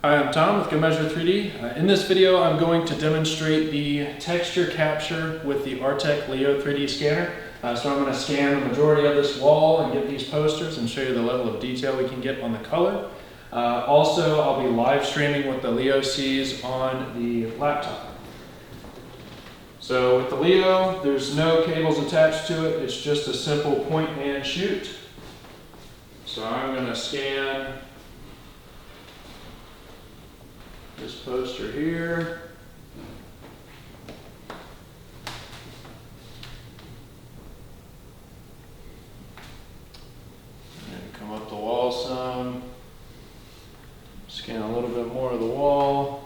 Hi, I'm Tom with Go Measure 3D. In this video, I'm going to demonstrate the texture capture with the Artec Leo 3D scanner. So I'm going to scan the majority of this wall and get these posters and show you the level of detail we can get on the color. Also, I'll be live streaming what the Leo sees on the laptop. So with the Leo, there's no cables attached to it. It's just a simple point and shoot. So I'm going to scan this poster here. And come up the wall some. Scan a little bit more of the wall.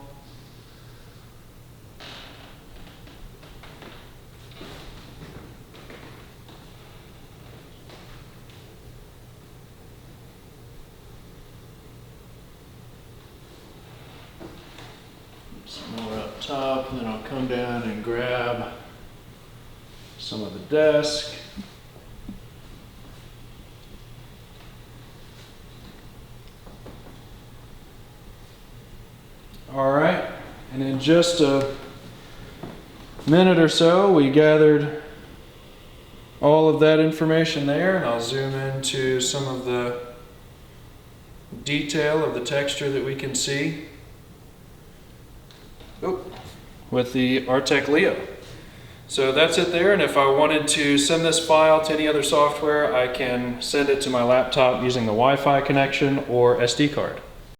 Some more up top, and then I'll come down and grab some of the desk. All right, and in just a minute or so, we gathered all of that information there, and I'll zoom into some of the detail of the texture that we can see with the Artec Leo. So that's it there, and if I wanted to send this file to any other software, I can send it to my laptop using the Wi-Fi connection or SD card.